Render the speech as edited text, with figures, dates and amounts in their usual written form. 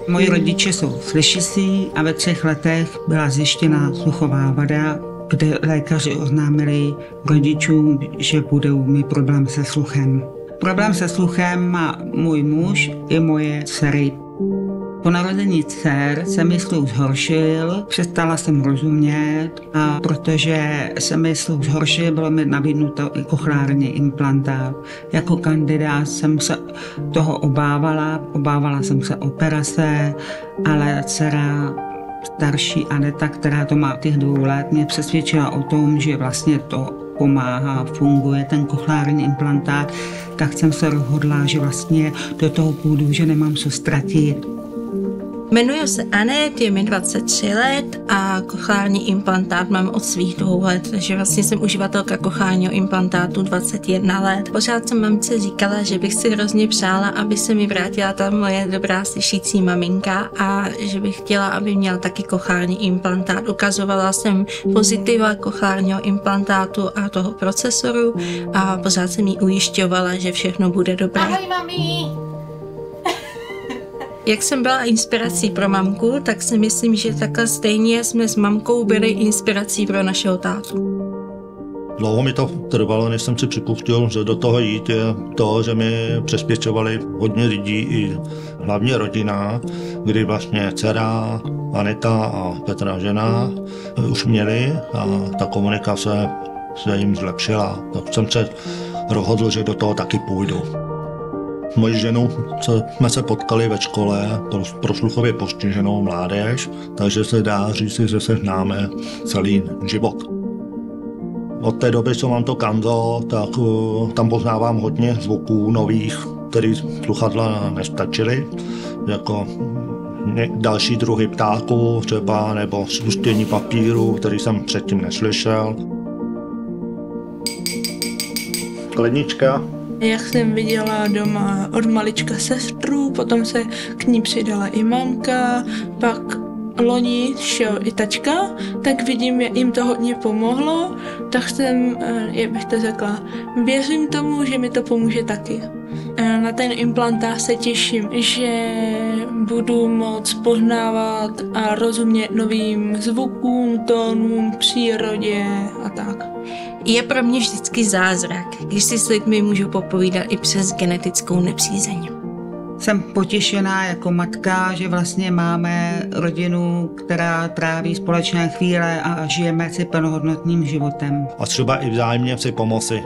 Moji rodiče jsou slyšící a ve 3 letech byla zjištěna sluchová vada, kde lékaři oznámili rodičům, že budou mít problém se sluchem. Problém se sluchem má můj muž i moje dcery. Po narození dcer se mi sluch zhoršil, přestala jsem rozumět a protože se mi sluch zhoršil, bylo mi nabídnuto i cochlární implantát. Jako kandidát jsem se toho obávala jsem se operace, ale dcera starší Aneta, která to má těch 2 let, mě přesvědčila o tom, že vlastně to pomáhá, funguje ten cochlární implantát, tak jsem se rozhodla, že vlastně do toho půjdu, že nemám co ztratit. Jmenuji se Anet, je mi 23 let a cochlární implantát mám od svých 2 let, takže vlastně jsem uživatelka cochlárního implantátu 21 let. Pořád jsem mamce říkala, že bych si hrozně přála, aby se mi vrátila ta moje dobrá slyšící maminka a že bych chtěla, aby měla taky cochlární implantát. Ukazovala jsem pozitiva cochlárního implantátu a toho procesoru a pořád jsem jí ujišťovala, že všechno bude dobré. Ahoj, mami! Jak jsem byla inspirací pro mamku, tak si myslím, že takhle stejně jsme s mamkou byli inspirací pro našeho tátu. Dlouho mi to trvalo, než jsem si připustil, že do toho jít je to, že mi přesvědčovali hodně lidí, i hlavně rodina, kdy vlastně dcera, Aneta a Petra žena už měli a ta komunikace se jim zlepšila. Tak jsem se rozhodl, že do toho taky půjdu. Mojí ženou jsme se potkali ve škole pro sluchově postiženou mládež, takže se dá říct, že se známe celý život. Od té doby, co mám to Kanzo, tak tam poznávám hodně zvuků nových, které sluchadla nestačily, jako další druhy ptáků třeba, nebo spustění papíru, který jsem předtím neslyšel. Lednička. Jak jsem viděla doma od malička sestru, potom se k ní přidala i mamka, pak loni šel i tačka, tak vidím, že jim to hodně pomohlo, tak jsem, jak bych to řekla, věřím tomu, že mi to pomůže taky. Na ten implantát se těším, že budu moct poznávat a rozumět novým zvukům, tónům, přírodě a tak. Je pro mě vždycky zázrak, když si s lidmi můžu popovídat i přes genetickou nepřízeň. Jsem potěšená jako matka, že vlastně máme rodinu, která tráví společné chvíle a žijeme si plnohodnotným životem. A třeba i vzájemně si pomoci.